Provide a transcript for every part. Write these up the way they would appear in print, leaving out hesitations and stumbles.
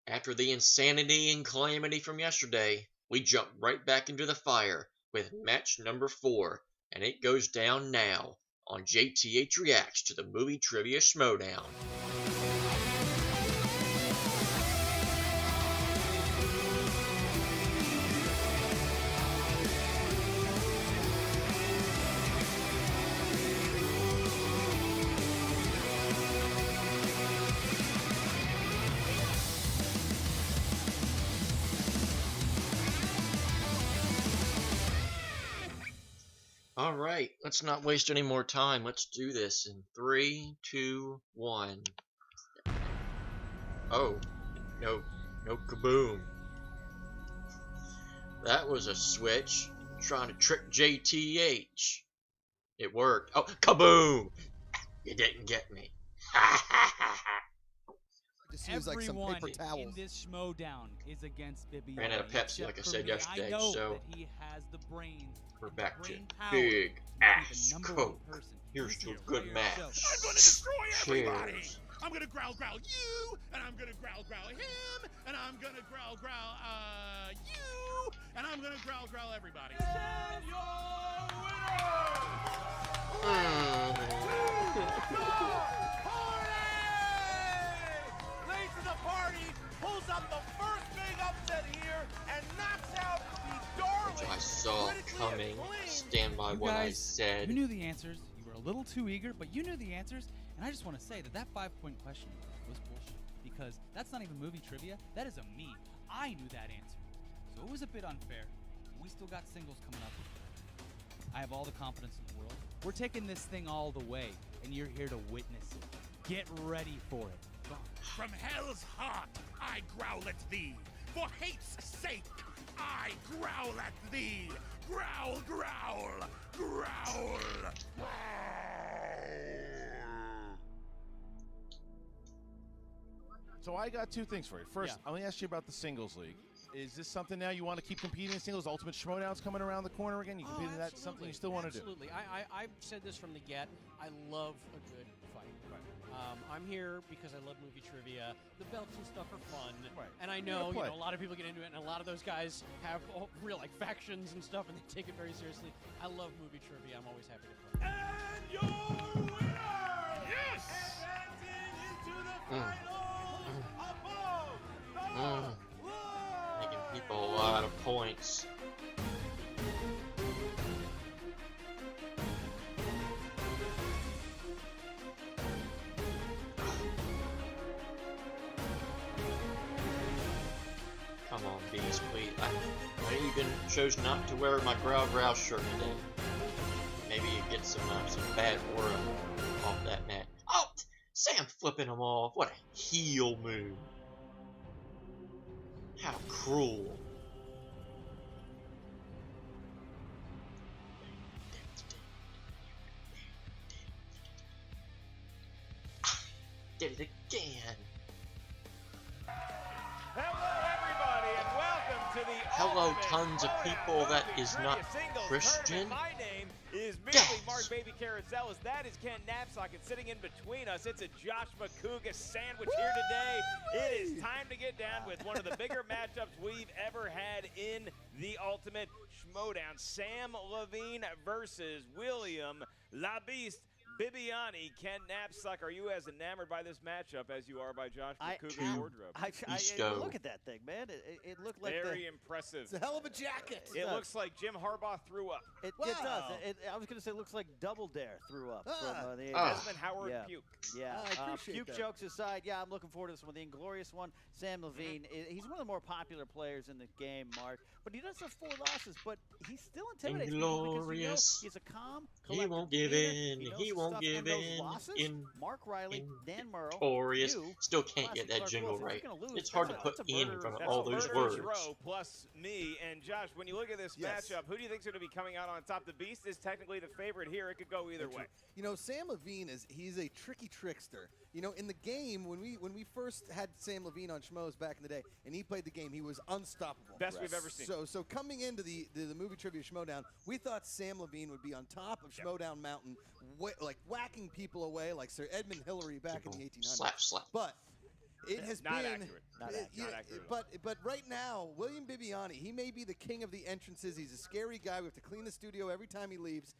After the insanity and calamity from yesterday, we jump right back into the fire with match number 4, and it goes down now on JTH Reacts to the Movie Trivia Schmoedown. Alright, let's not waste any more time. Let's do this in 3, 2, 1. Oh, no kaboom. That was a switch. Trying to trick JTH. It worked. Oh, kaboom! You didn't get me. Just use like some paper towels. In this Schmoedown is against Bibbiani. Ran out of Pepsi, like I said yesterday, I know so that he has the brains. we're back to power Big to Ass be the Coke. person. Here's to a He's good here match. by yourself. I'm gonna destroy everybody! Cheers. I'm gonna growl you, and I'm gonna growl him, and I'm gonna growl you, and I'm gonna growl everybody. And your Late to the party, pulls up the first big upset here, and knocks out the darling. Which I saw coming. Stand by You what I guys, said. You knew the answers. You were a little too eager, but you knew the answers. And I just want to say that 5-point question was bullshit. Because that's not even movie trivia. That is a me. I knew that answer. So it was a bit unfair. We still got singles coming up. I have all the confidence in the world. We're taking this thing all the way, and you're here to witness it. Get ready for it. From hell's heart, I growl at thee. For hate's sake, I growl at thee. Growl, growl, growl. So I got two things for you. First, I want to ask you about the singles league. Is this something now you want to keep competing in singles? Ultimate Schmoedown's coming around the corner again. You compete in that? Something you still want to do? Absolutely. I've said this from the get. I love a good fight. I'm here because I love movie trivia. The belts and stuff are fun. Right. And I know, a lot of people get into it, and a lot of those guys have real factions and stuff, and they take it very seriously. I love movie trivia. I'm always happy to play. And your winner! Yes! Advancing into the finals above the line. Making people a lot of points. Come on, Bees, please. I even chose not to wear my growl shirt today. Maybe you get some bad aura off that mat. Oh, Sam flipping them off. What a heel move. How cruel. Did it again. Hello, everybody, and welcome to the Hello, ultimate tons of people Schmoedown that Movie is Trivia not Singles Christian. Tournament. My name is merely Yes. Mark Baby Caracellas. That is Ken Knapsack, and sitting in between us, it's a Josh McCouga sandwich here today. It is time to get down with one of the bigger matchups we've ever had in the Ultimate Schmoedown. Samm Levine versus William La Beast Bibbiani. Ken Knapsack, are you as enamored by this matchup as you are by Josh McCouga's wardrobe? Look at that thing, man. It looked like Very impressive. It's a hell of a jacket. It looks like Jim Harbaugh threw up. it Wow. does. I was going to say it looks like Double Dare threw up. From, the Desmond Howard yeah. puke. Yeah, I appreciate puke that. jokes aside, yeah, I'm looking forward to this one. The Inglourious one, Samm Levine, he's one of the more popular players in the game, Mark. But he does have 4 losses, but he still intimidates people because Inglourious. he's a calm, He won't collected give leader. in. knows He his won't stuff, give and those in. losses, Mark Riley, Dan Murrow, Notorious. you, Still can't Classic get that Clark jingle Wilson. If right. you're gonna lose, It's hard to that's put a in murder. from That's all a those murder words. Row plus me and Josh. When you look at this Yes. matchup, who do you think's going to be coming out on top? The Beast is technically the favorite here. It could go either way. You know, Samm Levine he's a tricky trickster. You know, in the game when we first had Samm Levine on Schmoes back in the day, and he played the game, he was unstoppable. Best we've ever seen. So coming into the movie trivia Schmoedown, we thought Samm Levine would be on top of Schmoedown Mountain, like whacking people away like Sir Edmund Hillary back in the 1800s. Slap, slap. But It has Not been accurate. Not it- accurate. you know, Not accurate at all. but right now, William Bibbiani, he may be the king of the entrances. He's a scary guy. We have to clean the studio every time he leaves.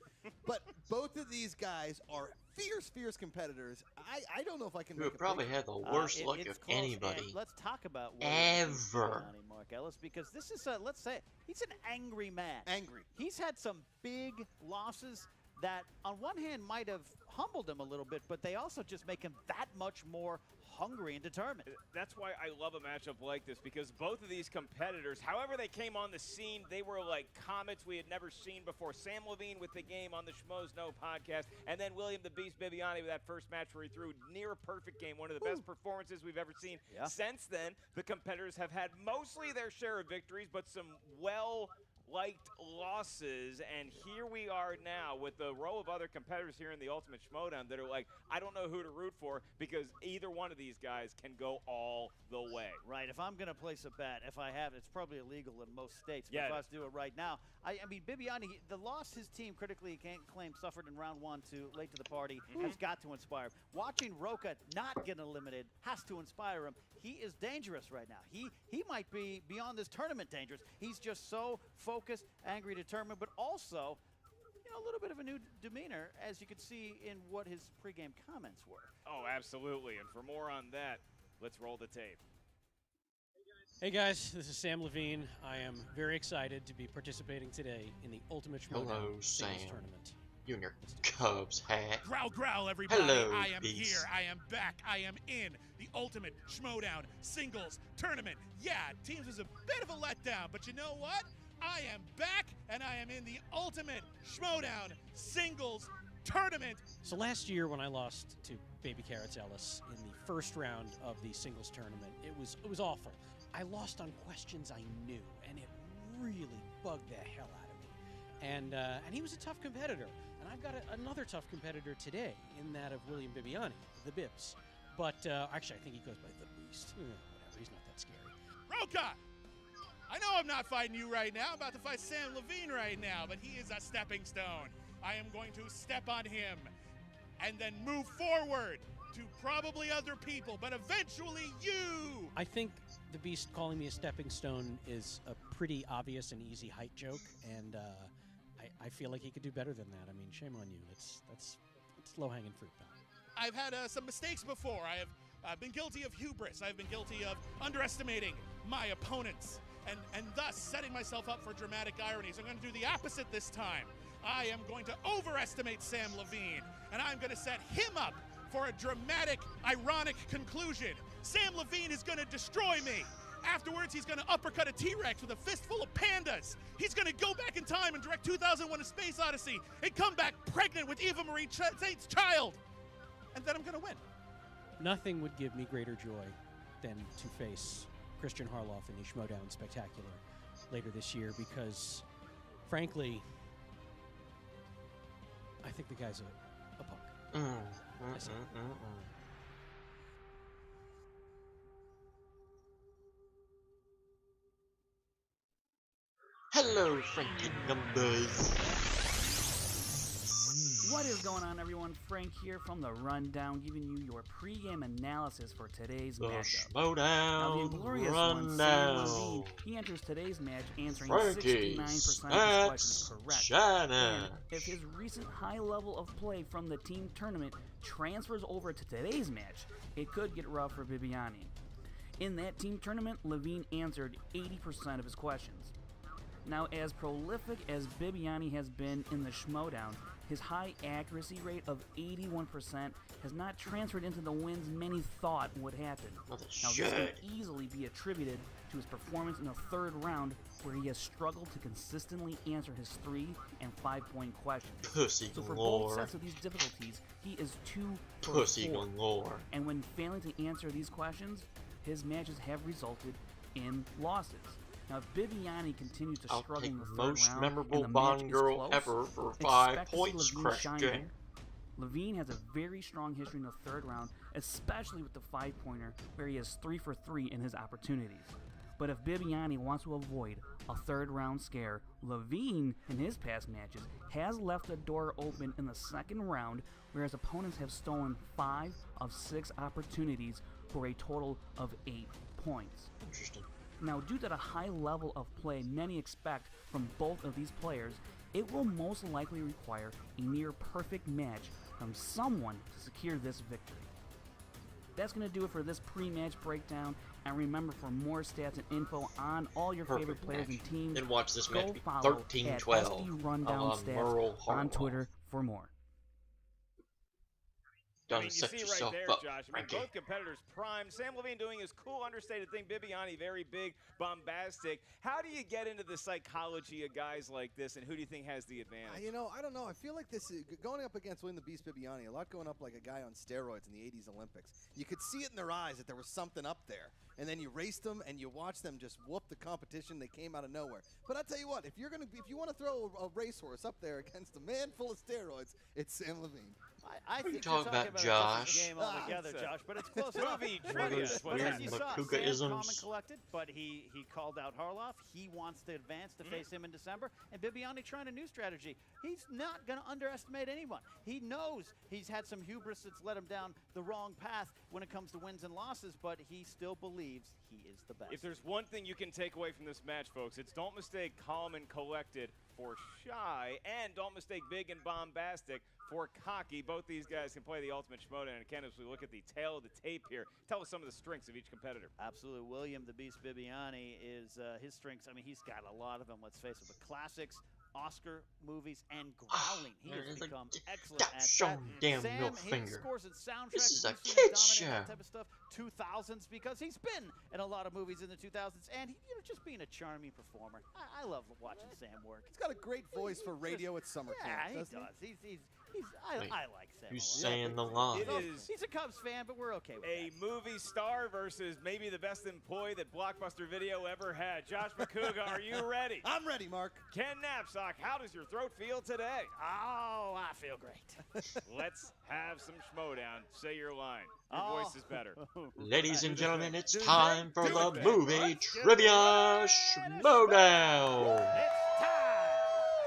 But both of these guys are fierce competitors. I don't know if I can Who make would a probably pick. have the worst luck It's of close, and anybody. let's talk about Ever. Bibbiani, Mark Ellis, because this is let's say he's an angry man. Angry. He's had some big losses that, on one hand, might have humbled him a little bit, but they also just make him that much more hungry and determined. That's why I love a matchup like this, because both of these competitors, however they came on the scene, they were like comets we had never seen before. Samm Levine with the game on the Schmoedown podcast, and then William the Beast Bibbiani with that first match where he threw near a perfect game, one of the best performances we've ever seen. Yeah. Since then, the competitors have had mostly their share of victories, but some well-liked losses, and here we are now with a row of other competitors here in the Ultimate Schmoedown that are like, I don't know who to root for, because either one of these guys can go all the way. Right, if I'm going to place a bet, if I have, it's probably illegal in most states. But Yeah, if it I was to do it right now, I mean, Bibbiani, the loss his team critically acclaimed suffered in round one to late to the party has got to inspire him. Watching Roca not get eliminated has to inspire him. He is dangerous right now. He might be beyond this tournament dangerous. He's just so focused, angry, determined, but also, you know, a little bit of a new demeanor, as you could see in what his pregame comments were. Oh, absolutely. And for more on that, let's roll the tape. Hey guys, this is Samm Levine. I am very excited to be participating today in the Ultimate Hello, Schmoedown singles Sam. tournament. You and your Cubs hat. Growl, growl, everybody. Hello, I am Beast. here. I am back. I am in the Ultimate Schmoedown Singles Tournament. Yeah, teams was a bit of a letdown, but you know what? I am back, and I am in the Ultimate Schmoedown Singles Tournament. So last year when I lost to Baby Carrots Ellis in the first round of the singles tournament, it was awful. I lost on questions I knew, and it really bugged the hell out of me. And he was a tough competitor, and I've got another tough competitor today in that of William Bibbiani, the Bibbs. But actually, I think he goes by the Beast. Whatever, he's not that scary. Roca! I know I'm not fighting you right now. I'm about to fight Samm Levine right now, but he is a stepping stone. I am going to step on him and then move forward to probably other people, but eventually you! I think the Beast calling me a stepping stone is a pretty obvious and easy height joke, and I feel like he could do better than that. I mean, shame on you. It's low-hanging fruit, pal. I've had some mistakes before. I've been guilty of hubris. I've been guilty of underestimating my opponents and thus setting myself up for dramatic ironies. I'm going to do the opposite this time. I am going to overestimate Samm Levine, and I'm going to set him up for a dramatic, ironic conclusion. Samm Levine is going to destroy me. Afterwards, he's going to uppercut a T-Rex with a fistful of pandas. He's going to go back in time and direct 2001: A Space Odyssey and come back pregnant with Eva Marie Saint's child. And then I'm going to win. Nothing would give me greater joy than to face Christian Harloff in the Schmoedown Spectacular later this year because, frankly, I think the guy's a punk. Yes, sir. Hello, Frankie Numbers. What is going on, everyone? Frank here from The Rundown, giving you your pregame analysis for today's The matchup. Now, the Schmoedown Inglourious one, Samm Rundown. Levine, he enters today's match answering Frankie 69% of his Stats questions correct. Shannon. And if his recent high level of play from the team tournament transfers over to today's match, it could get rough for Bibbiani. In that team tournament, Levine answered 80% of his questions. Now, as prolific as Bibbiani has been in the Schmoedown, his high accuracy rate of 81% has not transferred into the wins many thought would happen. Well, it Now, this should. can easily be attributed to his performance in the third round, where he has struggled to consistently answer his 3- and 5-point questions. Pussy So for both galore. sets of these difficulties, he is 2 for Pussy 4. galore. And when failing to answer these questions, his matches have resulted in losses. Now, if Bibbiani continues to I'll struggle take in the third most round memorable and the match Bond is girl close, ever for 5 expect to see points, Levine shine Christian. there. Levine has a very strong history in the third round, especially with the 5-pointer, where he is 3 for 3 in his opportunities. But if Bibbiani wants to avoid a third round scare, Levine, in his past matches, has left the door open in the second round, whereas opponents have stolen 5 of 6 opportunities for a total of 8 points. Interesting. Now, due to the high level of play many expect from both of these players, it will most likely require a near-perfect match from someone to secure this victory. That's going to do it for this pre-match breakdown, and remember, for more stats and info on all your favorite players and teams, Then watch this match go be follow 13-12 at SD Rundown Stats Merle on Harloff. Twitter for more. I Done mean, you set see right yourself there, up, Josh. I mean, Frankie. both competitors prime. Samm Levine doing his cool, understated thing. Bibbiani, very big, bombastic. How do you get into the psychology of guys like this, and who do you think has the advantage? You know, I don't know. I feel like this is going up against William the Beast Bibbiani. A lot going up like a guy on steroids in the '80s Olympics. You could see it in their eyes that there was something up there, and then you raced them and you watch them just whoop the competition. They came out of nowhere. But I tell you what, if you want to throw a racehorse up there against a man full of steroids, it's Samm Levine. I think talking you're talking about, about a different Josh? game altogether, It's a Josh, but it's close enough. movie But trivia as is what weird you happens. saw, Makuga-isms. Sam calm and collected, but he called out Harloff. He wants to advance to face him in December, and Bibbiani trying a new strategy. He's not going to underestimate anyone. He knows he's had some hubris that's led him down the wrong path when it comes to wins and losses, but he still believes he is the best. If there's one thing you can take away from this match, folks, it's don't mistake calm and collected for shy, and don't mistake big and bombastic for cocky. Both these guys can play the ultimate Schmoedown. And Ken, as we look at the tail of the tape here, tell us some of the strengths of each competitor. Absolutely. William the Beast Bibbiani is his strengths. I mean, he's got a lot of them, let's face it, but classics, Oscar movies, and growling. He has become excellent at Show that. damn Sam, middle his finger. scores and soundtracks. This is a we've seen him kid's dominate that show. type of stuff. 2000s, because he's been in a lot of movies in the 2000s, and he, just being a charming performer. I love watching Sam work. He's got a great voice for radio at summer Yeah, camp. he doesn't does. Wait, I like Sam. Who's a lot. saying the line? It is He's a Cubs fan, but we're okay with a that. movie star versus maybe the best employee that Blockbuster Video ever had. Josh Makuga, are you ready? I'm ready, Mark. Ken Knapsack, how does your throat feel today? Oh, I feel great. Let's have some Schmoedown. Say your line. Your Oh. voice is better. Ladies and gentlemen, it's Do they? time for Do the it, movie Let's get trivia ready to Schmoedown. It's time!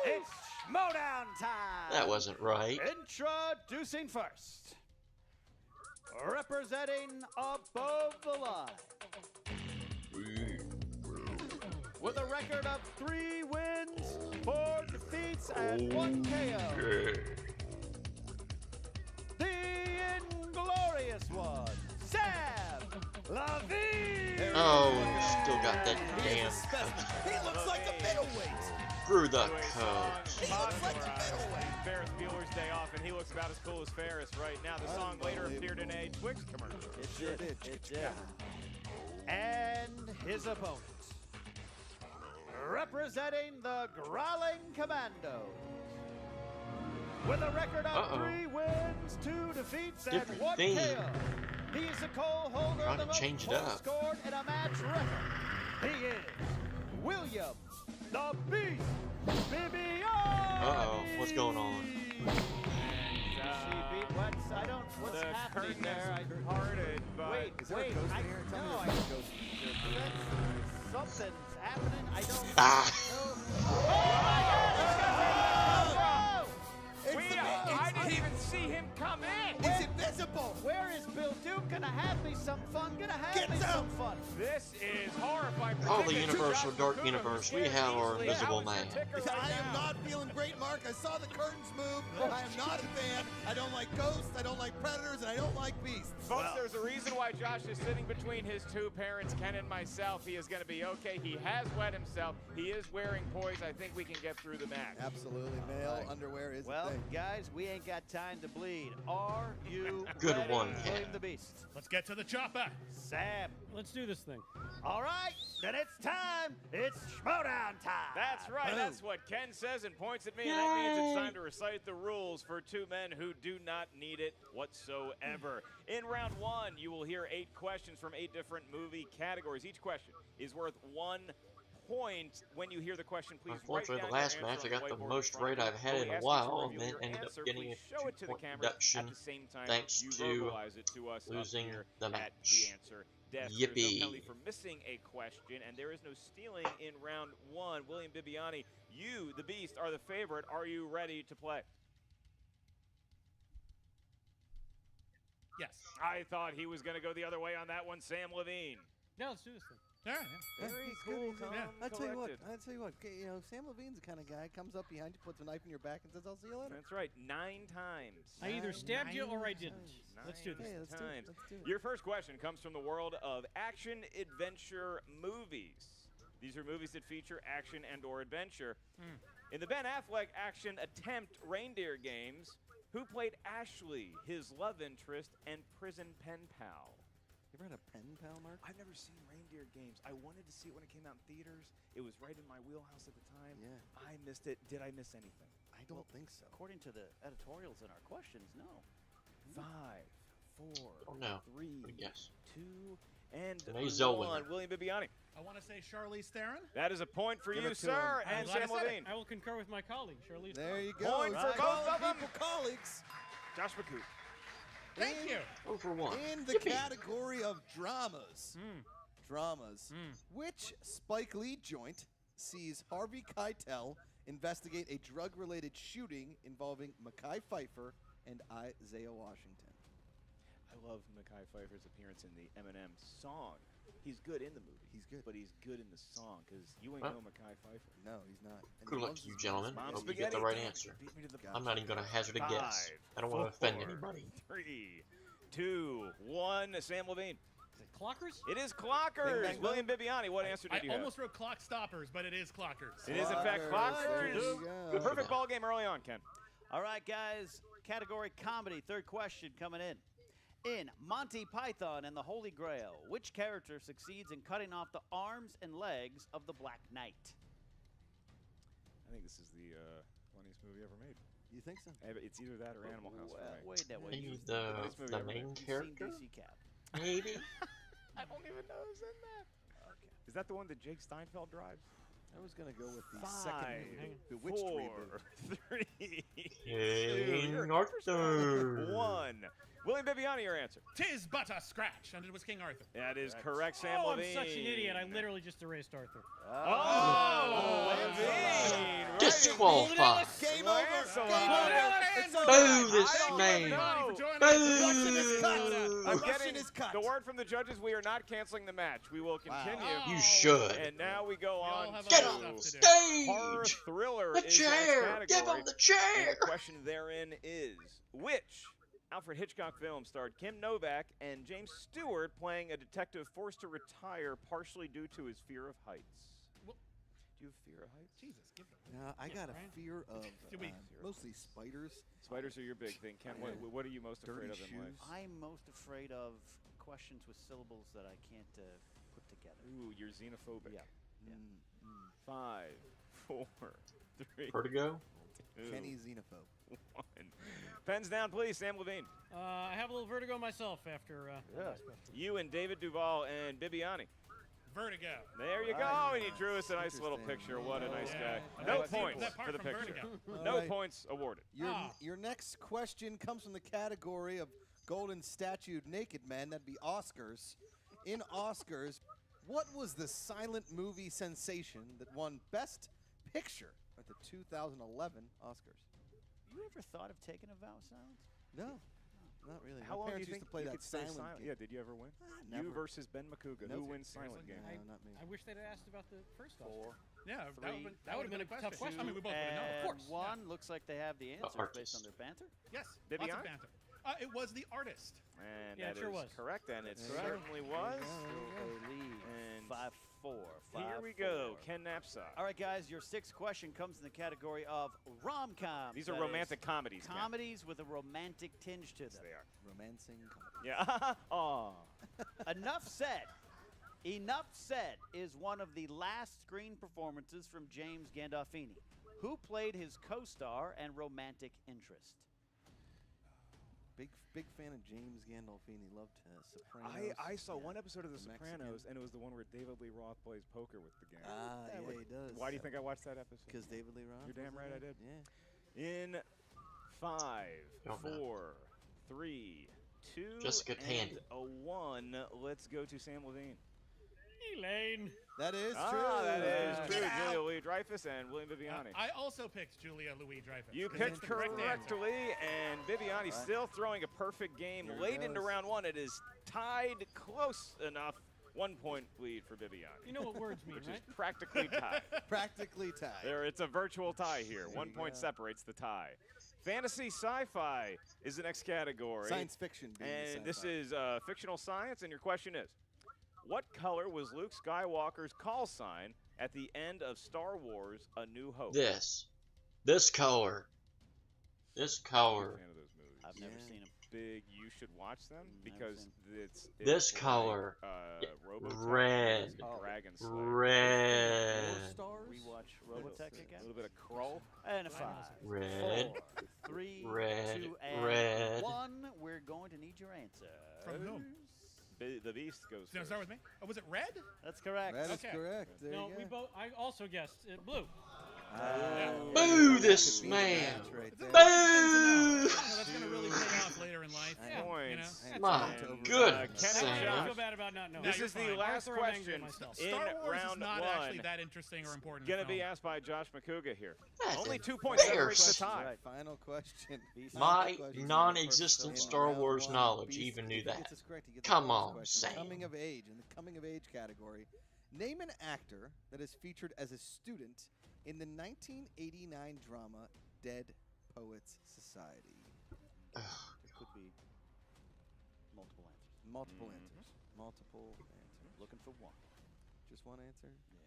It's Schmoedown time! That wasn't right. Introducing first, representing above the line, with a record of 3 wins, 4 defeats, and 1 KO. The Inglourious one, Samm Levine! Oh, you still got that damn He looks like a middleweight. through the To a song coat. He looks like a popularized middleweight. Ferris Bueller's Day Off, and he looks about as cool as Ferris right now. The song later appeared in a Twix commercial. Sure did. It did. And his opponent, representing the Growling Commandos, with a record of 3 wins, 2 defeats, and Different 1 theme. KO. He is the co-holder Trying of the to most change it points up. scored in a match record. He is William the Beast Bibbiani. Uh-oh, what's going on? What's The happening curtain there? has parted, but Wait, Is there a wait, ghost I in here? Tell me no, there's no ghost in here. something's happening. I don't Ah. know. Oh my God! I didn't even see him come in. He's invisible. Where is Bill Duke? Gonna have me some fun. Gonna have Get me down. some fun. This is horrifying. Oh, the Particularly Universal Josh Dark Makuga, Universe. who We have our easily Invisible out your Man. ticker right I am now. not feeling great, Mark. I saw the curtains move. I am not a fan. I don't like ghosts. I don't like predators, and I don't like beasts. Folks, there's a reason why Josh is sitting between his 2 parents, Ken and myself. He is going to be okay. He has wet himself. He is wearing poise. I think we can get through the match. Absolutely, male underwear is Well, a thing. guys, we ain't got time to bleed. Are you Good ready, one, William Ken. the Beast? Let's get to the chopper. Sam. Let's do this thing. All right, then it's time. It's Schmoedown time. That's right. Boom. That's what Ken says and points at me, and that means it's time to recite the rules for 2 men who do not need it whatsoever. In round 1, you will hear 8 questions from 8 different movie categories. Each question is worth 1 point. When you hear the question, please write Unfortunately, down the last your match answer I on got the whiteboard in most front of right you. I've had When in we a ask you to while, reveal and your ended up answer, getting please a show it to the 2-point camera deduction at the same time thanks you to verbalize it to us losing up here the at match. the answer desk. There's Yippee. no penalty for missing a question, and there is no stealing in round 1. William Bibbiani, you, the Beast, are the favorite. Are you ready to play? Yes. I thought he was going to go the other way on that one, Samm Levine. Yeah, let's do this thing. All right. Yeah. Very he's cool, good. calm, I tell you what. collected. I tell you what. You know, Samm Levine's the kind of guy comes up behind you, puts a knife in your back, and says, "I'll see you later." That's right, 9 times. I either stabbed you or I didn't. times. Let's do this. Hey, let's do it. Times. Let's do it. Your first question comes from the world of action-adventure movies. These are movies that feature action and/or adventure. In the Ben Affleck action attempt Reindeer Games, who played Ashley, his love interest and prison pen pal? You ever had a pen pal, Mark? I've never seen Reindeer Games. I wanted to see it when it came out in theaters. It was right in my wheelhouse at the time. Yeah. I missed it. Did I miss anything? I don't think so. According to the editorials in our questions, no. 5, 4, Oh, no. 3, Good guess. 2, and Maybe Zoe 1. William Bibbiani. I want to say Charlize Theron. That is a point for Give you, it to sir, him. I'm and glad I Samm said it. Levine. I will concur with my colleague, Charlize. There you go. Point for Right. both of them. People, colleagues. Josh McCook. Thank you. Over 1. In the Yippee. category of dramas, which Spike Lee joint sees Harvey Keitel investigate a drug-related shooting involving Mekhi Phifer and Isaiah Washington? I love Mekhi Phifer's appearance in the Eminem song. He's good in the movie. He's good. But he's good in the song because you ain't Huh? no Mekhi Phifer. No, he's not. And Good he luck loves to you, his gentlemen. mom's Mom's Hope you get the spaghetti. right answer. Beat me to the I'm not even going to hazard a guess. 5, I don't want to offend 4, anybody. 3, 2, 1. Samm Levine. Is it Clockers? It is Clockers. Bing, bang, William Bibbiani, what answer I did you have? almost wrote Clock Stoppers, but it is Clockers. It is, in fact, There Clockers. you The go. perfect ball game early on, Ken. All right, guys. Category comedy. Third question coming in. In Monty Python and the Holy Grail, which character succeeds in cutting off the arms and legs of the Black Knight? I think this is the funniest movie ever made. You think so? It's either that or Animal House for me. Wait, that way. Maybe You've the main seen character? DC Cap. Maybe. I don't even know who's in that. Okay. Is that the one that Jake Steinfeld drives? I was going to go with the 5, second movie, the Witch 4, 3, King 2, Arthur. 1. William Bibbiani, your answer. Tis but a scratch, and it was King Arthur. That is correct, Samm Oh, I'm Levine. such an idiot. I literally just erased Arthur. Oh, Levine. Disqualified. Game over. Hands Game allowed. over. It's over. Boo this I don't man. know. Boo. I'm Russian getting is cut. the word from the judges. We are not canceling the match. We will continue. You should. And now we go We all on have to Get other on stuff to the do. horror stage. thriller. The is chair. next Give category. him the And chair. the question therein is, which Alfred Hitchcock film starred Kim Novak and James Stewart playing a detective forced to retire partially due to his fear of heights? Well- Do you have fear of heights? Jesus, give them. I got a Brian? fear of Do we- mostly spiders. Spiders are your big thing. Ken, what are you most Dirty afraid of in life? shoes. I'm most afraid of questions with syllables that I can't put together. Ooh, you're xenophobic. Yeah. 5, 4, 3, Vertigo. 2, Kenny Xenophobe. 1. Pens down, please. Samm Levine. I have a little vertigo myself after the last question. You and David Duval and Bibbiani. Vertigo. There you go. And he drew us a nice little Interesting. picture. What a nice Yeah. guy. I No haven't seen points that part for the from picture. Vertigo. No All right. points awarded. Your next question comes from the category of golden statued naked men. That'd be Oscars. In Oscars, what was the silent movie sensation that won Best Picture at the 2011 Oscars? You ever thought of taking a vow of silence? No, not really. How My long do you parents used think to play you that could stay silent silent? game. Yeah, did you ever win? Never. You versus Ben McCouga. Nope. Who wins silent Seriously? game? No, not me. I wish they'd asked about the first Oscar. 4. Yeah, Three. that would have been a tough question. I mean, we both would have known. And Of course. one looks like they have the answer based artist. on their banter. Yes. Bibbiani? Lots of banter. It was The Artist. And Yeah, it that sure is was. correct, and it There you go. certainly was. Still a lead. And 5-4. Here we go. Ken Knapsack. All right, guys, your sixth question comes in the category of rom-coms. These are That is romantic comedies. Ken. comedies with a romantic tinge to Yes, them. they are. Romancing comedy. Yeah. Aw. Enough said. Enough Said is one of the last screen performances from James Gandolfini, who played his co-star and romantic interest. Big fan of James Gandolfini. Loved Sopranos. I saw Yeah. one episode of The The Sopranos, Mexican. and it was the one where David Lee Roth plays poker with the gang. Yeah, he does. Why do you think I watched that episode? Because David Lee Roth. You're damn was right in I it? did. Yeah. In 5, Don't know. 4, 3, 2, Jessica and Tandy. a 1. Let's go to Samm Levine. Lane. That is true. That is true. Get out. Julia Louis-Dreyfus and William Bibbiani. I also picked Julia Louis-Dreyfus. You 'cause picked it's the correct answer. correctly, and Bibbiani still throwing a perfect game. Here he Late into goes. round one, it is tied close enough. 1 point lead for Bibbiani. You know what words mean, Which right? is practically tied. Practically tied. There, it's a virtual tie here. There 1 you point go. separates the tie. Fantasy sci-fi is the next category. Science fiction. being And this sci-fi. is fictional science, and your question is, what color was Luke Skywalker's call sign at the end of Star Wars: A New Hope? This color. This Big color. fan of those movies. I've never Yeah. seen him. Big, you should watch them Never because seen it's This like, color. Robotech Red. versus the Dragon Slayer. Red. Stars. Rewatch Robotech again. A little bit of Krull. And a 5, Red. 4, 3, Red. 2, and Red. 1. We're going to need your answer. From whom? The Beast goes No, first. start with me. Oh, was it red? That's correct. That is Okay. correct. There No, you we go. both. I also guessed blue. Boo this Could be the man. match right there. Boo! No, that's going to really pay off later in life. I You know? Points. And My it's over. goodness, Kenneth I Sam. feel bad about not knowing. This you're is the fine. last Arthur, I'm angry at question myself. in Star Wars round is not one. actually that interesting or important. Going to in be film. asked by Josh McCouga here. That's Only a 2 points fair separates the question. tie. Right, final question. My Final question. non-existent Perfect. Star Round Wars one. knowledge Beast, even if knew he that. gets this correct, he gets the Come bonus on, question. Sam. Coming of age, in the coming of age category, name an actor that is featured as a student in the 1989 drama Dead Poets Society. It could be multiple answers. Multiple Mhm. answers. Multiple answers. Looking for one. Just one answer? Yeah.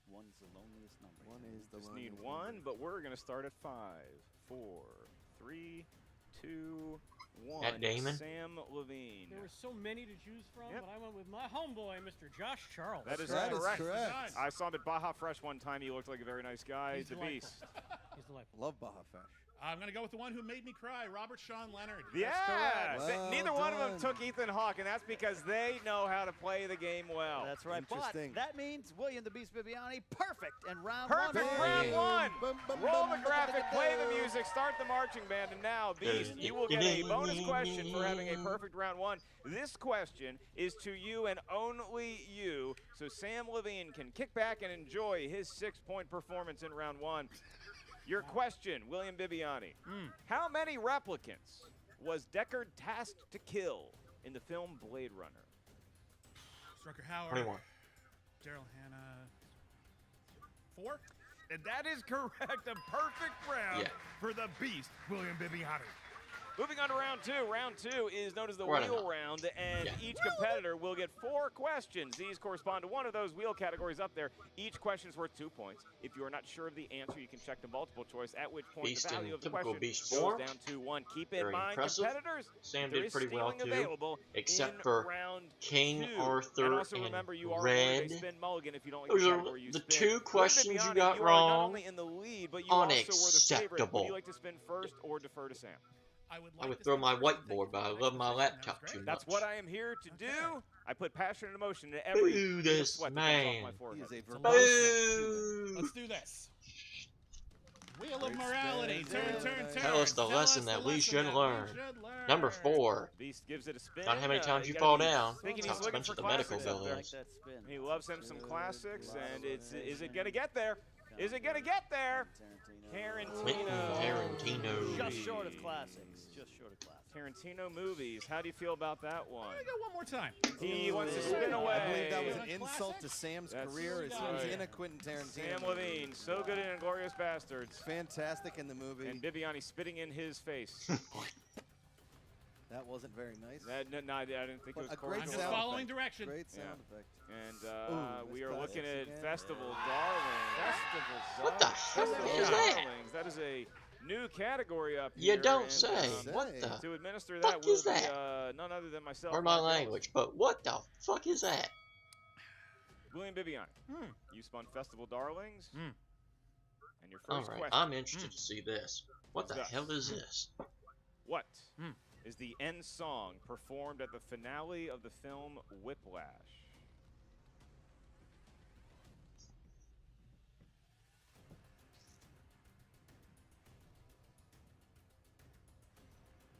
One's the loneliest number. One is the Just one. need one, but we're going to start at 5, 4, 3, 2, 1. Matt Damon? Sam Levine. There were so many to choose from, Yep. but I went with my homeboy, Mr. Josh Charles. That is That is correct. correct. I saw him at Baja Fresh one time. He looked like a very nice guy. He's He's a delightful. beast. He's delightful. Love Baja Fresh. I'm going to go with the one who made me cry, Robert Sean Leonard. Yeah. correct. Well Neither one of them done. took Ethan Hawke, and that's because they know how to play the game well. That's right. But Interesting. that means William the Beast Bibbiani perfect in round Perfect one. round Yeah. one. Bum, bum, Roll bum, the bum, graphic, bum, play the bum. music, start the marching band, and now, Beast, you will get a bonus question for having a perfect round one. This question is to you and only you, so Sam Levine can kick back and enjoy his 6-point performance in round one. Your question, William Bibbiani. How many replicants was Deckard tasked to kill in the film Blade Runner? Strucker Howard. 21. Daryl Hannah. 4? And that is correct. A perfect round Yeah. for the Beast, William Bibbiani. Moving on to round two. Round two is known as the Right wheel enough. round, and Yeah. each competitor will get 4 questions. These correspond to one of those wheel categories up there. Each question is worth 2 points. If you are not sure of the answer, you can check the multiple choice, at which point Beast the in value of the typical question Beast goes form. down to 1. Keep in Very mind, impressive. competitors, Sam there did is pretty well, stealing too, available except in for round King 2. Arthur and also and remember, you are Red. awarded a spin mulligan if you don't like Those the are category you the spin. 2 questions you Bibbiani, got you are not wrong. only in the lead, but you also were the favorite. Would Unacceptable. you like to spin first or defer to Sam? I would throw my whiteboard, but I love my laptop too much. That's what I am here to do. I put passion and emotion into every Boo bit of this sweat that comes off my man. He forehead. is a It's a verbose Boo! Let's do this. Wheel of Great morality. spin. Turn. Tell us the lesson that we should learn. Number 4. Beast gives it a spin. Not how many times you gotta fall be down. Thinking How he's looking expensive for the medical classics up bill there. Like is. that spin. He loves him some Good classics, and is it gonna observation. get there? Is it gonna get there? Quentin Tarantino. Tarantino. Just short of classics. Just short of classics. Tarantino movies. How do you feel about that one? I go one more time. He wants to spin away. I believe that was an Classic? insult to Sam's That's career as he was right. in a Quentin Tarantino Sam movie. Levine, so good in Inglourious Bastards. Fantastic in the movie. And Bibbiani spitting in his face. That wasn't very nice. No, I didn't think it But was a correct. great I'm just sound following effect. direction. Great Yeah. sound effect. And Ooh, we that's are looking classics at again. Festival Darlings. What the hell Festival is that? Darlings. That is a new category up You here. don't and, say. um, What Say. the? To administer fuck that will is be that? none other than myself. Pardon my Mark Ellis. language, but what the fuck is that? William Bibbiani. You spun Festival Darlings. And your first Alright, question. I'm interested to see this. What the Thus. hell is this? What is the end song performed at the finale of the film Whiplash?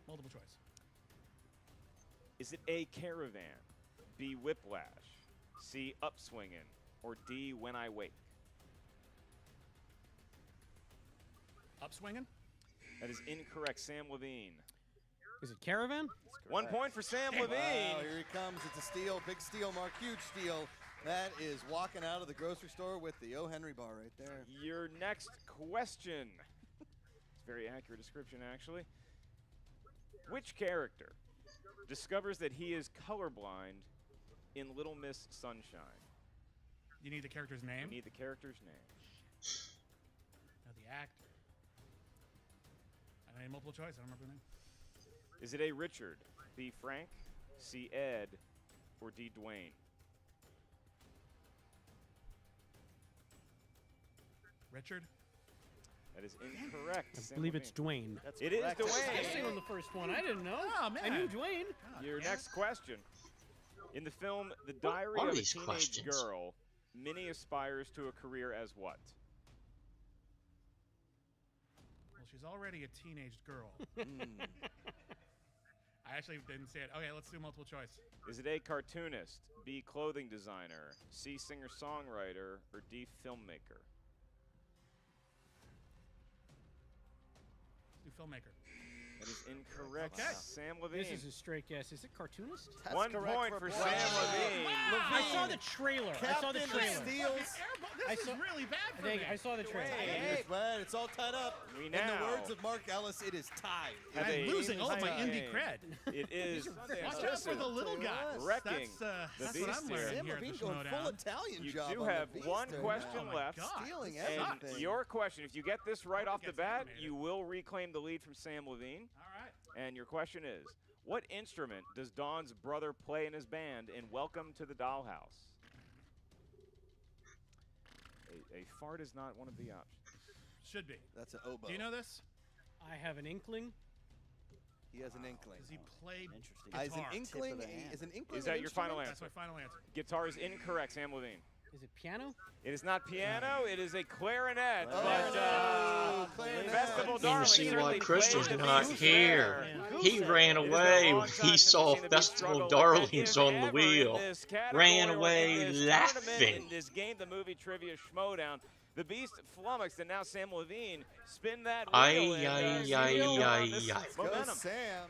Multiple choice. Is it A, Caravan, B, Whiplash, C. Upswingin', or D. When I Wake? Upswinging? That is incorrect. Samm Levine. Is it Caravan? 1 point for Samm Levine. Wow, here he comes. It's a steal. Big steal, Mark. Huge steal. That is walking out of the grocery store with the O. Henry bar right there. Your next question. It's a very accurate description, actually. Which character discovers that he is colorblind in Little Miss Sunshine? You need the character's name? You need the character's name. No, the actor. I need multiple choice. I don't remember the name. Is it A. Richard, B. Frank, C. Ed, or D. Dwayne? Richard? That is incorrect. I believe it's Dwayne. That's It is correct. Dwayne. Especially on the first one. I didn't know. Oh, man. I knew Dwayne. Your next question. In the film The Diary are of a these Teenage questions? Girl, Minnie aspires to a career as what? Well, she's already a teenage girl. I actually didn't say it. Okay, let's do multiple choice. Is it A. Cartoonist, B. Clothing designer, C. Singer-songwriter, or D. Filmmaker? Let's do filmmaker. That is incorrect. Okay. Sam Levine. This is a straight guess. Is it cartoonist? That's 1 correct point for a Sam point. Levine. I saw the trailer. I saw the Captain of trailer. Steals. I This is saw- really bad for me. I saw the trailer. Hey, man, it's all tied up. We In now the words of Mark Ellis, it is tied. have I'm a losing all of my tie indie game. cred. It is Watch out for the little guys. Wrecking That's the what beast I'm here. learning Sam here at the Levine going full Schmoedown. Italian You job do on the have beast one right question now. Oh my left. God. Stealing This sucks. everything. And your question, if you get this right off the gets bat, animated. you will reclaim the lead from Sam Levine. All right. And your question is, what instrument does Dawn's brother play in his band in Welcome to the Dollhouse? A fart is not one of the options. Should be. That's an oboe. Do you know this? I have an inkling. He has an inkling. Does he play Interesting. Is an guitar? inkling? Tip of the hand. Is an inkling? Is an that your final instrument? That's my final answer. Guitar is incorrect, Sam Levine. Is it piano? It is not piano, it is a clarinet. Oh, But clarinet. Festival You Darling see why certainly Chris played was the not beast here. there. He ran It has been a away long when time he since saw we've seen the beast Festival struggle. Darlings If on the ever in wheel. this category Ran or in away this tournament, laughing. In this game, the movie trivia Schmoedown, the Beast flummoxed, and now Sam Levine spin that wheel. Ay, and, ay, see ay, what's going on. ay, This ay. is Go momentum. Sam.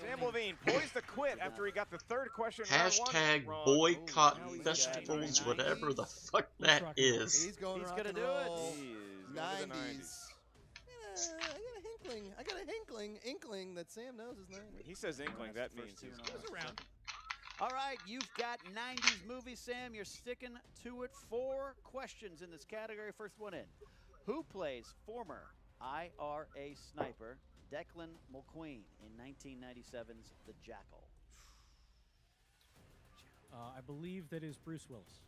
Sam Levine poised to quit after he got the third question round one Hashtag wrong. boycott Now he's festivals, got whatever the 90s. fuck that is. He's going He's rock gonna and do it. roll. He is going to the 90s. I got a inkling that Sam knows his name. He says inkling, that means First two he's in a row. Goes around. All right, you've got 90s movies, Sam. You're sticking to it. 4 questions in this category. First one in. Who plays former IRA sniper Declan Mulqueen in 1997's The Jackal? I believe that is Bruce Willis.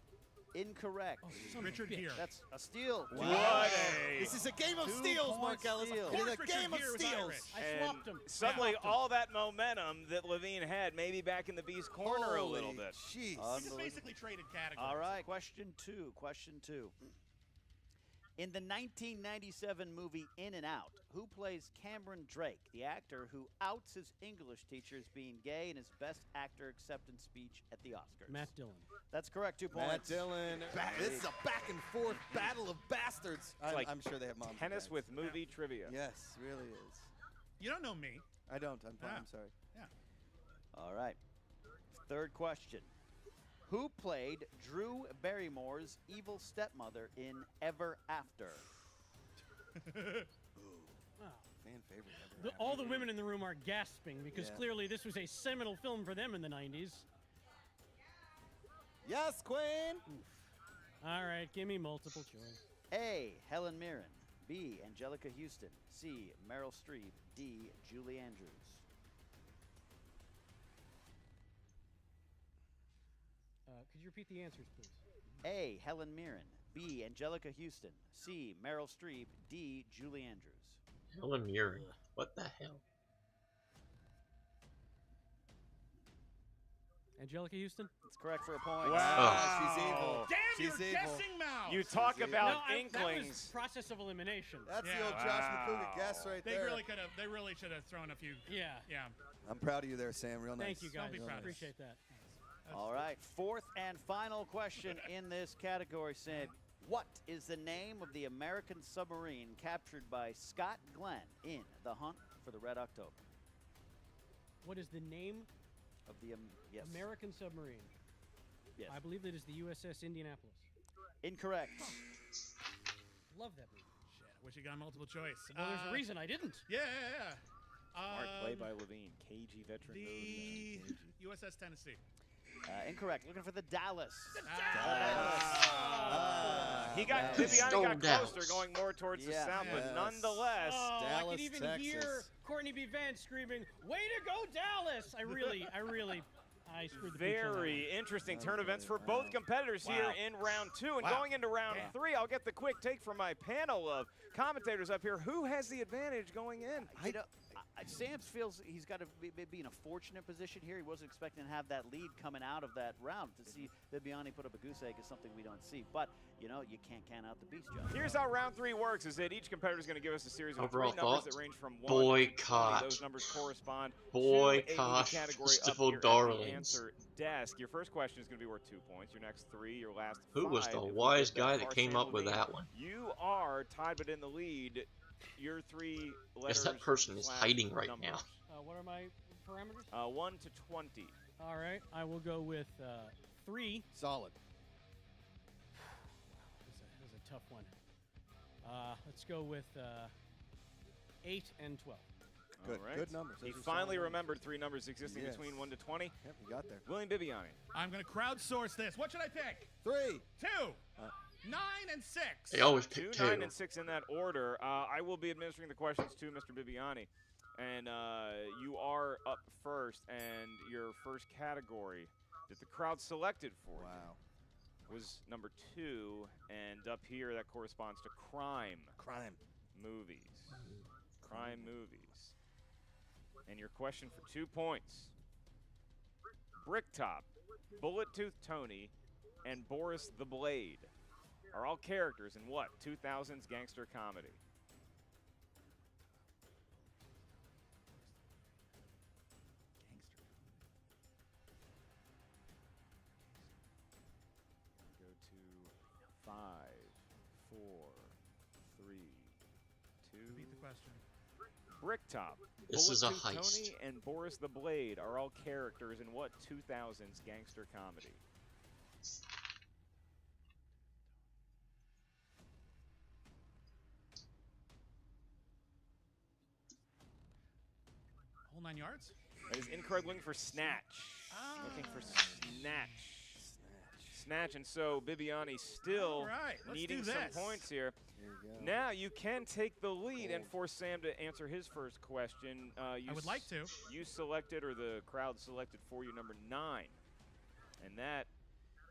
Incorrect. Son of a Richard bitch. Gere. That's a steal. What a- This is a game of 2 steals, point Mark Ellis. steal. It is a Richard game of Gere was steals. Irish. I And swapped him. suddenly, Swapped him. all that momentum that Levine had, maybe back in the Beast corner a little Holy bit. Jeez. We just Unbelievable. basically traded categories. All right, question two. In the 1997 movie In and Out, who plays Cameron Drake, the actor who outs his English teacher as being gay in his Best Actor acceptance speech at the Oscars? Matt Dillon. That's correct, 2 Matt points. Dillon. This is a back and forth battle of bastards. like I'm sure they have moms. and Tennis dads. with movie trivia. Yes, really is. You don't know me. I don't. I'm Yeah. sorry. All right. Third question. Who played Drew Barrymore's evil stepmother in Ever After? Oh. Fan favorite. All the women in the room are gasping because Yeah. clearly this was a seminal film for them in the 90s. Yes, Queen. All right, give me multiple choice. A. Helen Mirren. B. Angelica Houston. C. Meryl Streep. D. Julie Andrews. Could you repeat the answers, please? A. Helen Mirren. B. Angelica Houston. C. Meryl Streep. D. Julie Andrews. Helen Mirren. What the hell? Angelica Houston? That's correct for a point. Wow. She's evil. Damn, She's you're evil. guessing mouse. You talk evil. about That was inklings. process of elimination. That's Yeah. the old Josh McCouga guess right They there. really could have. They really should have thrown a few. Yeah. Yeah. I'm proud of you there, Sam. Real nice. Thank you, guys. be proud of us. Appreciate that. All right, fourth and final question in this category, Sam. What is the name of the American submarine captured by Scott Glenn in The Hunt for the Red October? What is the name Of the yes. American submarine? Yes. I believe it is the USS Indianapolis. Incorrect. Love that movie. Shit, I wish you got multiple choice. Well, there's a reason I didn't. Yeah. Smart play by Levine. KG veteran. The USS Tennessee. Incorrect. Looking for the Dallas. He got Dallas. Bibbiani got Dallas. closer, going more towards the Yeah. south, but Yes. nonetheless. Oh, I Dallas, can even Texas. hear Courtney B. Vance screaming, "Way to go, Dallas!" I screwed the pooch on that Very one. interesting turn events for both competitors here in round 2. And going into round 3, I'll get the quick take from my panel of commentators up here. Who has the advantage going in? You know, Sam feels he's got to be in a fortunate position here. He wasn't expecting to have that lead coming out of that round. To see Bibbiani put up a goose egg is something we don't see. But, you know, you can't count out the beast, John. Here's how round 3 works, is that each competitor is going to give us a series of Overall 3 numbers thoughts? that range from 1 Boycott. to 20. Those numbers correspond Boycott. to a category up Festival here at the darlings. answer desk. Your first question is going to be worth 2 points. Your next 3, your last 5. Who was the if we wise get guy far, that came Samm up with Levine. that one? You are tied but in the lead. Your 3 letters. Guess that person is slash hiding right numbers. now. What are my parameters? 1 to 20. All right, I will go with 3. Solid. That was a tough one. Let's go with 8 and 12. Good. All right. Good numbers. He Those are finally solid remembered 3 numbers existing Yes. between 1 to 20. Yep, you got there. William Bibbiani. I'm going to crowdsource this. What should I pick? 3. 2, 9, and 6. They always 2, pick 9, two. and 6 in that order. I will be administering the questions to Mr. Bibbiani. And you are up first, and your first category that the crowd selected for you was number 2, and up here that corresponds to crime movies. Crime movies. And your question for 2 points. Bricktop, Bullet Tooth Tony, and Boris the Blade are all characters in what 2000s gangster comedy? Go to 5, 4, 3, 2. Repeat the question. Bricktop, This is a Bullet Tooth heist. Tony, and Boris the Blade are all characters in what 2000s gangster comedy? Whole 9 yards? That is incorrect. Looking for Snatch. Looking for Snatch. Snatch, and so Bibbiani still All right, let's needing do some this. points here. Here you go. Now you can take the lead and force Sam to answer his first question. I would like to. You selected, or the crowd selected for you, number 9. And that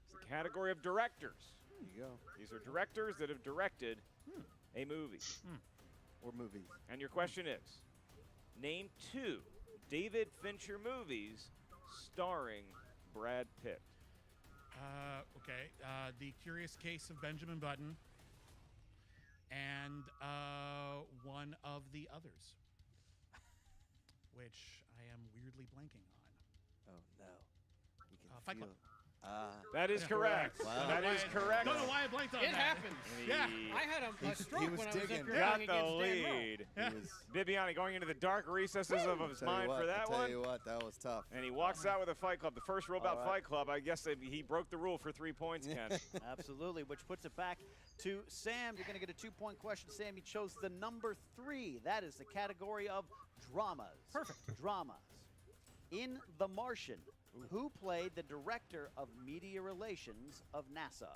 is the category of directors. There you go. These are directors that have directed a movie. Or movies. And your question is, name 2 David Fincher movies starring Brad Pitt. Okay. The Curious Case of Benjamin Button, and one of the others, which I am weirdly blanking on. Oh, no. You can Fight feel Club. That is Yeah. correct. Wow. That is correct. Don't know why I blanked on It that. happens. Yeah. I had a He stroke was when I was up digging. here Got going the against Dan Rowe. lead. He was, Bibbiani going into the dark recesses of his tell you mind what, for that I tell one. you what, that was tough. And he walks out with a Fight Club. The first rule about All right. Fight Club, I guess he broke the rule for 3 points, Ken. Absolutely, which puts it back to Sam. You're going to get a 2-point question. Sam, you chose the number 3. That is the category of dramas. Perfect. Dramas. In The Martian, who played the director of media relations of NASA?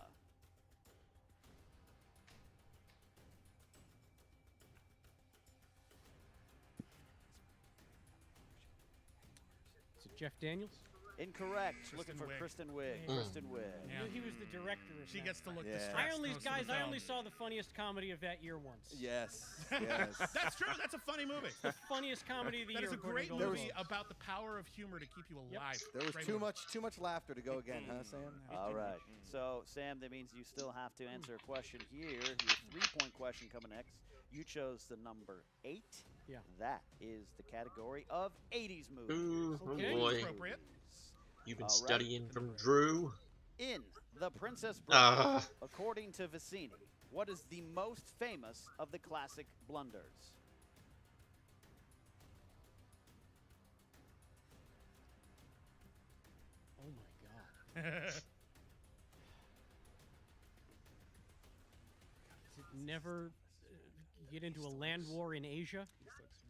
Is it Jeff Daniels? Incorrect. Looking Kristen for Wiig. Kristen Wiig. Mm. Kristen Wiig. Yeah. He was the director of She that. gets to look Yeah. distressed. I only, most of the guys, I film. only saw the funniest comedy of that year once. Yes. Yes. That's true. That's a funny movie. The funniest comedy of the That year. is a according great to Golden movie Globes. about the power of humor to keep you alive. There was Great too movie. much laughter to go again, huh, Sam? All right. So, Sam, that means you still have to answer a question here. Your 3-point question coming next. You chose the number 8. Yeah. That is the category of 80s movies. Ooh, oh Okay. boy. Appropriate. You've been All right. studying from Drew. In The Princess Bride, Uh, according to Vicini, what is the most famous of the classic blunders? Oh my God. Does it never get into a land war in Asia?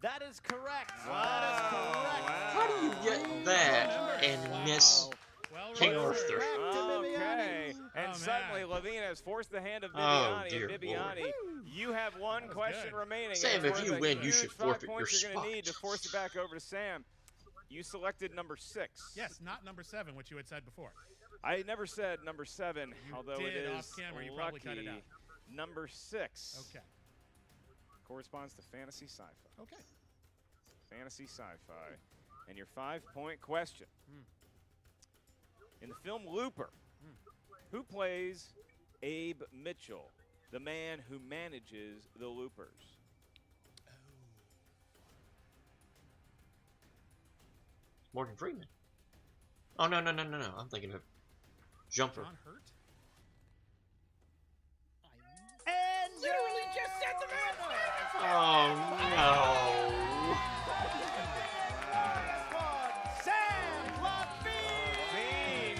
That is correct. Wow. That is correct. how do you get that and miss Well King remembered. Arthur? Back to Okay. Bibbiani. And Oh, suddenly man. Levine has forced the hand of Oh, Bibbiani. dear And Bibbiani, you have one That was question good. remaining. Sam, and if it's you worth a win, you huge should 5 forfeit your points you're going to need to spot. force it back over to Sam. You selected number 6. Yes, not number 7, which you had said before. I never said number 7, You although it did is off camera, you probably cut it lucky. out. Number 6 Okay. corresponds to fantasy sci-fi. Okay. Fantasy sci-fi. And your 5-point question. In the film Looper, who plays Abe Mitchell, the man who manages the Loopers? Morgan Freeman. Oh, no. I'm thinking of Jumper. John Hurt? And Literally just said the man. Oh, Samm Levine.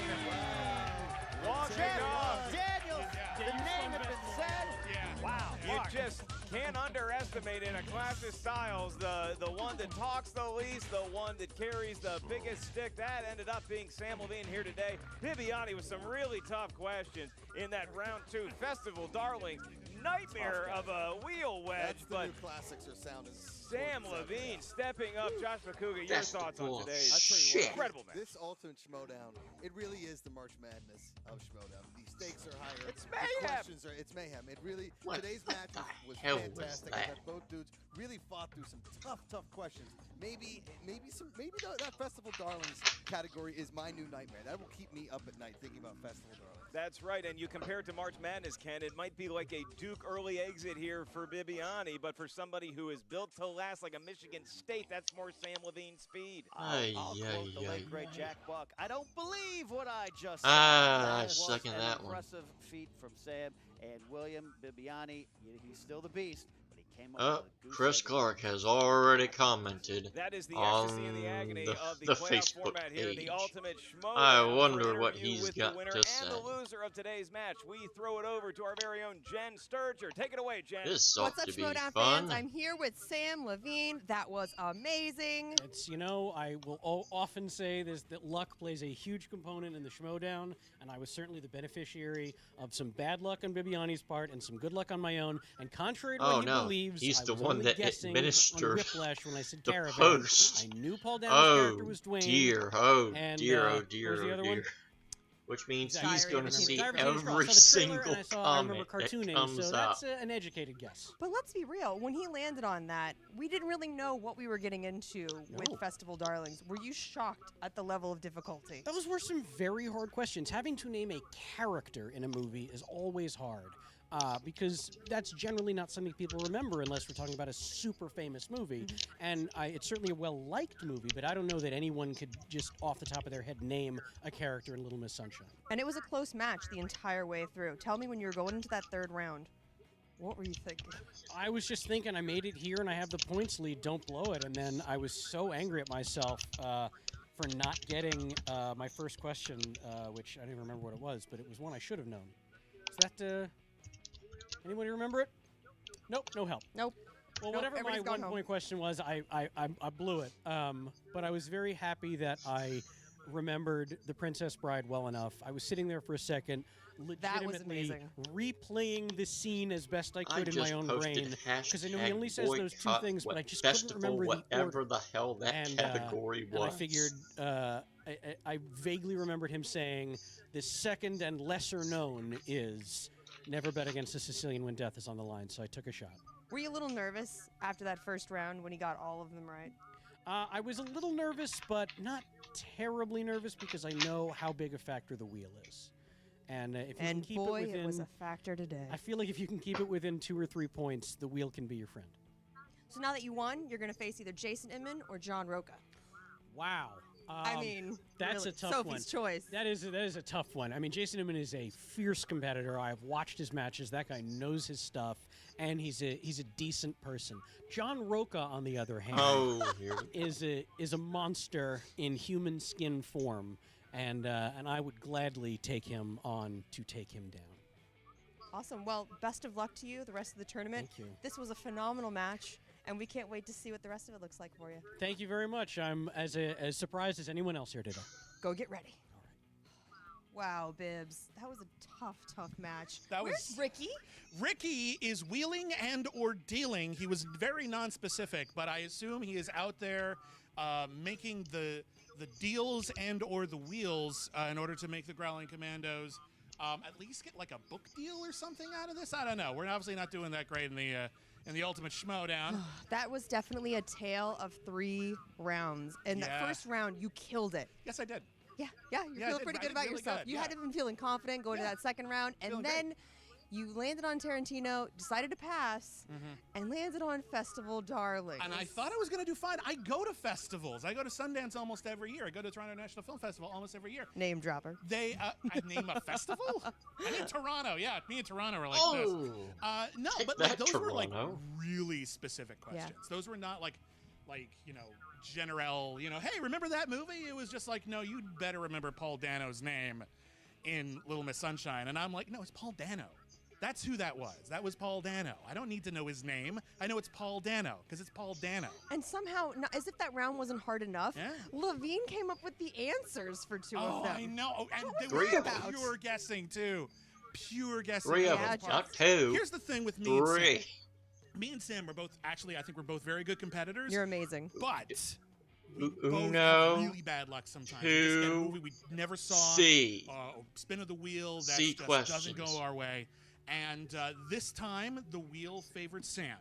Walking Jeff off. Daniels. The name has been said. Yeah. Wow. You Mark. just can't underestimate in a clash of styles the one that talks the least, the one that carries the biggest stick. That ended up being Samm Levine here today. Bibbiani with some really tough questions in that round 2 Festival Darlings. Nightmare of a wheel wedge, That's the but new classics are sounding. Samm Levine stepping up. Josh McCouga, your That's thoughts on today's I tell you Shit. what, incredible match. this ultimate Schmoedown, it really is the March Madness of Schmoedown. The stakes are higher. It's the mayhem. questions are, it's mayhem. It really, What today's match the was hell was fantastic. I that? thought both dudes really fought through some tough questions. Maybe that Festival Darlings category is my new nightmare. That will keep me up at night thinking about Festival Darlings. That's right, and you compare it to March Madness, Ken, it might be like a Duke early exit here for Bibbiani, but for somebody who is built to last like a Michigan State, that's more Samm Levine speed. I'll quote the late great Jack Buck. I don't believe what I just said. I was second an that one. impressive feat from Sam and William Bibbiani. He's still the beast, but he came up with a goose Chris egg. Clark has already commented That is the on ecstasy and the agony of the the playoff Facebook format here, page. the ultimate Schmoedown. I For wonder an what interview he's with got the winner to and say. the loser of today's match. We throw it over to our very own Jen Sturger. Take it away, Jen. This ought What's up, to be Schmoedown fun. fans? I'm here with Samm Levine. That was amazing. It's, I will often say this, that luck plays a huge component in the Schmoedown, and I was certainly the beneficiary of some bad luck on Bibbiani's part and some good luck on my own. And contrary to Oh, what he no. believes, He's I the was one only that guessing administered on Whiplash when I said the Caravan. post. I knew Paul Dano's character Oh was Dwayne. dear, oh and, dear, what oh was dear, the oh other one? dear. Which means Diary he's of going a to Teenage see Diary Diary of a Teenage every Girl. I saw the trailer single and I remember comment that cartooning, comes so out. that's an educated guess. But let's be real. When he landed on that, we didn't really know what we were getting into with Festival Darlings. Were you shocked at the level of difficulty? Those were some very hard questions. Having to name a character in a movie is always hard. Because that's generally not something people remember unless we're talking about a super famous movie. And it's certainly a well-liked movie, but I don't know that anyone could just off the top of their head name a character in Little Miss Sunshine. And it was a close match the entire way through. Tell me when you were going into that third round. What were you thinking? I was just thinking I made it here and I have the points lead, don't blow it. And then I was so angry at myself for not getting my first question, which I don't even remember what it was, but it was one I should have known. Is that... Anybody remember it? Nope, no help. Nope. Well, Nope, whatever my everybody's gone home. one-point question was, I blew it. But I was very happy that I remembered The Princess Bride well enough. I was sitting there for a second, That was legitimately amazing. replaying the scene as best I I could in my just own posted brain. Because I know he only says those two boycott things, but what I just couldn't festival, remember the whatever order. the hell that And, category was. And I figured, I vaguely remembered him saying, the second and lesser known is never bet against a Sicilian when death is on the line, so I took a shot. Were you a little nervous after that first round when he got all of them right? I was a little nervous, but not terribly nervous because I know how big a factor the wheel is. And if you can And keep boy, it within... it was a factor today. I feel like if you can keep it within 2 or 3 points, the wheel can be your friend. So now that you won, you're going to face either Jason Inman or John Roca. Wow. I mean, that's really, a tough Sophie's one. choice. That is a tough one. I mean, Jason Newman is a fierce competitor. I have watched his matches. That guy knows his stuff, and he's a decent person. John Roca, on the other hand, is a monster in human skin form, and I would gladly take him on to take him down. Awesome. Well, best of luck to you the rest of the tournament. Thank you. This was a phenomenal match, and we can't wait to see what the rest of it looks like for you. Thank you very much. I'm as surprised as anyone else here today. Go get ready. Wow, Bibbs, that was a tough match. Where's Ricky? Ricky is wheeling and or dealing. He was very non-specific, but I assume he is out there making the deals and or the wheels in order to make the Growling Commandos at least get like a book deal or something out of this. I don't know. We're obviously not doing that great in the Ultimate Schmoedown. That was definitely a tale of 3 rounds. In that first round, you killed it. Yes, I did. Yeah, you're feeling pretty good about really yourself. good, You had to been feeling confident going to that second round, and Feeling then great. you landed on Tarantino, decided to pass, and landed on Festival Darlings. And I thought I was going to do fine. I go to festivals. I go to Sundance almost every year. I go to Toronto National Film Festival almost every year. Name dropper. I name a festival? I name Toronto. Yeah, me and Toronto are like this. No, but like, those were like really specific questions. Those were not like general, hey, remember that movie? It was just like, no, you'd better remember Paul Dano's name in Little Miss Sunshine. And I'm like, no, it's Paul Dano. That's who that was. That was Paul Dano. I don't need to know his name. I know it's Paul Dano because it's Paul Dano. And somehow, as if that round wasn't hard enough, Levine came up with the answers for 2 of them. I know. Oh, and What they was were that about? pure guessing, too. Pure guessing. 3 of them, not 2. Here's the thing with me 3. and Sam. Me and Sam are both, actually, I think we're both very good competitors. You're amazing. But we both Uno, have really bad luck sometimes. We just get a movie we never saw. C. Spin of the wheel. That C just questions. doesn't go our way. And this time, the wheel favored Sam.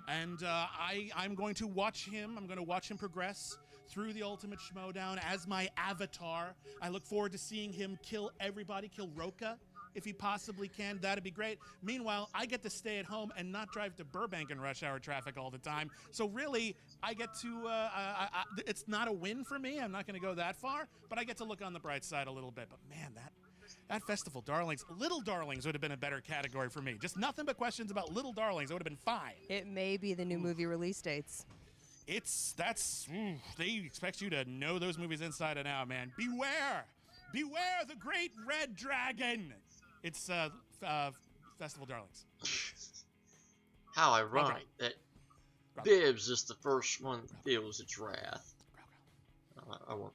And I'm going to watch him. I'm going to watch him progress through the Ultimate Schmoedown as my avatar. I look forward to seeing him kill everybody, kill Roca if he possibly can. That'd be great. Meanwhile, I get to stay at home and not drive to Burbank in rush hour traffic all the time. So really, I get to, it's not a win for me. I'm not going to go that far, but I get to look on the bright side a little bit. But man, that Festival Darlings, Little Darlings would have been a better category for me. Just nothing but questions about Little Darlings. It would have been fine. It may be the new movie release dates. They expect you to know those movies inside and out, man. Beware the great red dragon. It's Festival Darlings. How ironic that Bibbs is the first one that feels its wrath. I want.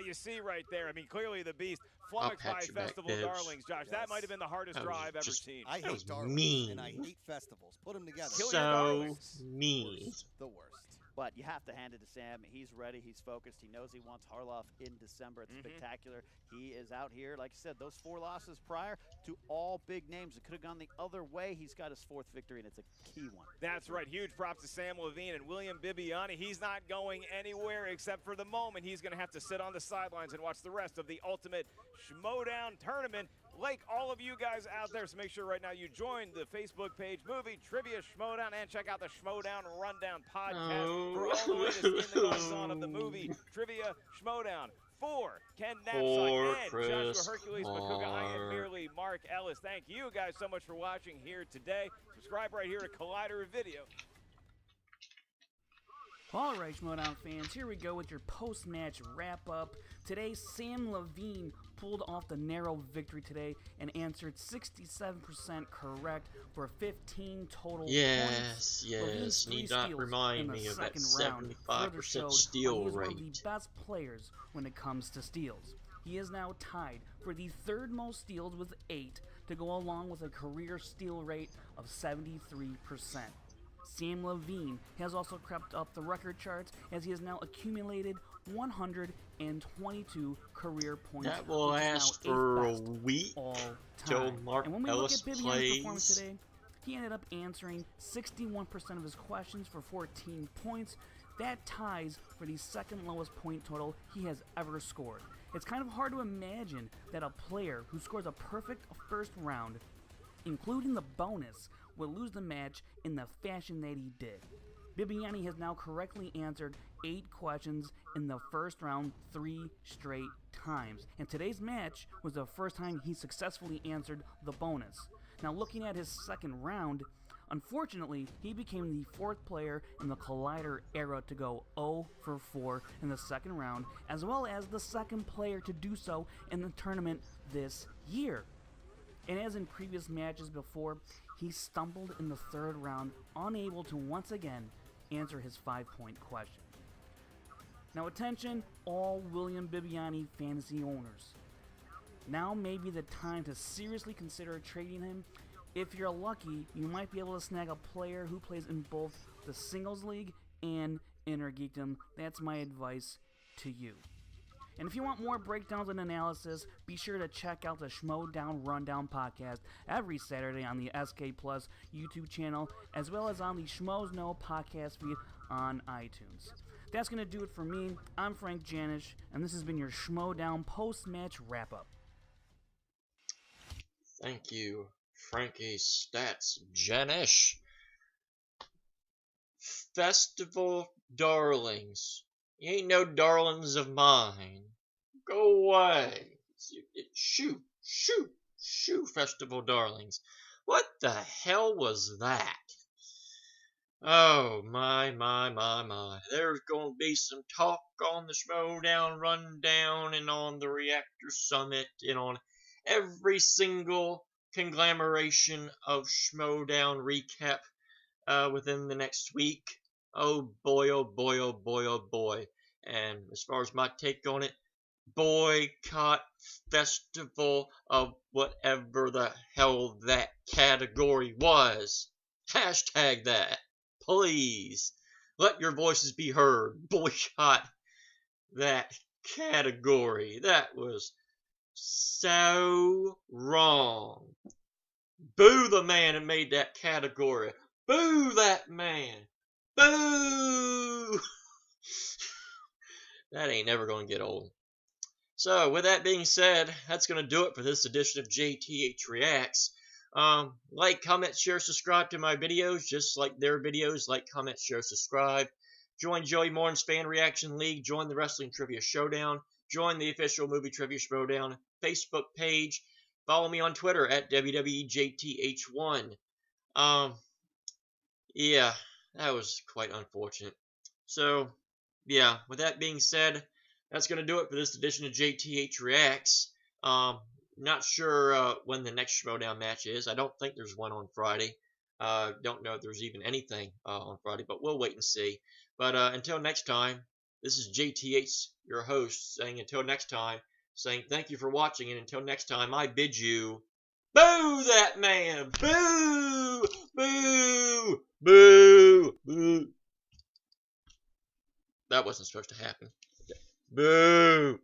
You see right there. I mean, clearly the beast flummoxed by pat you back, Festival Bibbs. Darlings, Josh. That might have been the hardest That was drive ever just- seen. I That was hate darlings mean. and I hate festivals. Put them together. Kill your So darlings. mean. The worst. But you have to hand it to Sam. He's ready. He's focused. He knows he wants Harloff in December. It's spectacular. He is out here. Like I said, those 4 losses prior to all big names. It could have gone the other way. He's got his 4th victory, and it's a key one. That's right. Huge props to Samm Levine and William Bibbiani. He's not going anywhere except for the moment. He's going to have to sit on the sidelines and watch the rest of the Ultimate Schmoedown tournament. Like all of you guys out there, so make sure right now you join the Facebook page, Movie Trivia Schmoedown, and check out the Schmoedown Rundown podcast for all the latest in the goings-on of the Movie Trivia Schmoedown. For Ken Knapsack and Joshua Hercules Makuga, I am merely Mark Ellis. Thank you guys so much for watching here today. Subscribe right here to Collider Video. All right, Schmoedown fans, here we go with your post-match wrap-up. Today, Samm Levine pulled off the narrow victory today and answered 67% correct for 15 total points. Yes, Levine's 3 need not steals remind in the me of that second round further 75% showed steal why he is one of rate. the best players when it comes to steals. He is now tied for the 3rd most steals with 8 to go along with a career steal rate of 73%. Samm Levine has also crept up the record charts as he has now accumulated 122 career points. That will which is now last 8th for a best week all till time. Mark And when we Ellis look at Bibbiani's performance plays. today, he ended up answering 61% of his questions for 14 points. That ties for the 2nd lowest point total he has ever scored. It's kind of hard to imagine that a player who scores a perfect first round, including the bonus, will lose the match in the fashion that he did. Bibbiani has now correctly answered 8 questions in the first round 3 straight times. And today's match was the first time he successfully answered the bonus. Now, looking at his second round, unfortunately, he became the 4th player in the Collider era to go 0 for 4 in the second round, as well as the 2nd player to do so in the tournament this year. And as in previous matches before, he stumbled in the 3rd round, unable to once again answer his 5-point question. Now attention, all William Bibbiani fantasy owners. Now may be the time to seriously consider trading him. If you're lucky, you might be able to snag a player who plays in both the Singles League and Inner Geekdom. That's my advice to you. And if you want more breakdowns and analysis, be sure to check out the Schmoedown Rundown podcast every Saturday on the SK Plus YouTube channel, as well as on the Schmoes Know podcast feed on iTunes. That's going to do it for me. I'm Frank Janish, and this has been your Schmoedown post-match wrap-up. Thank you, Frankie Stats Janish. Festival darlings. You ain't no darlings of mine. Go away. Shoo, Festival darlings. What the hell was that? Oh, my. There's going to be some talk on the Schmoedown Rundown and on the Reactor Summit and on every single conglomeration of Schmoedown recap within the next week. Oh boy. And as far as my take on it, boycott festival of whatever the hell that category was. Hashtag that. Please. Let your voices be heard. Boycott that category. That was so wrong. Boo the man who made that category. Boo that man. Boo! That ain't never going to get old. So, with that being said, that's going to do it for this edition of JTH Reacts. Like, comment, share, subscribe to my videos, just like their videos. Like, comment, share, subscribe. Join Joey Morin's Fan Reaction League. Join the Wrestling Trivia Showdown. Join the official Movie Trivia Schmoedown Facebook page. Follow me on Twitter at WWEJTH1. Yeah, that was quite unfortunate. So, yeah, with that being said, that's going to do it for this edition of JTH Reacts. Not sure when the next Schmoedown match is. I don't think there's one on Friday. Don't know if there's even anything on Friday, but we'll wait and see. But until next time, this is JTH, your host, saying until next time, saying thank you for watching, and until next time, I bid you, boo that man! Boo! Boo! Boo! Boo! That wasn't supposed to happen. Boo!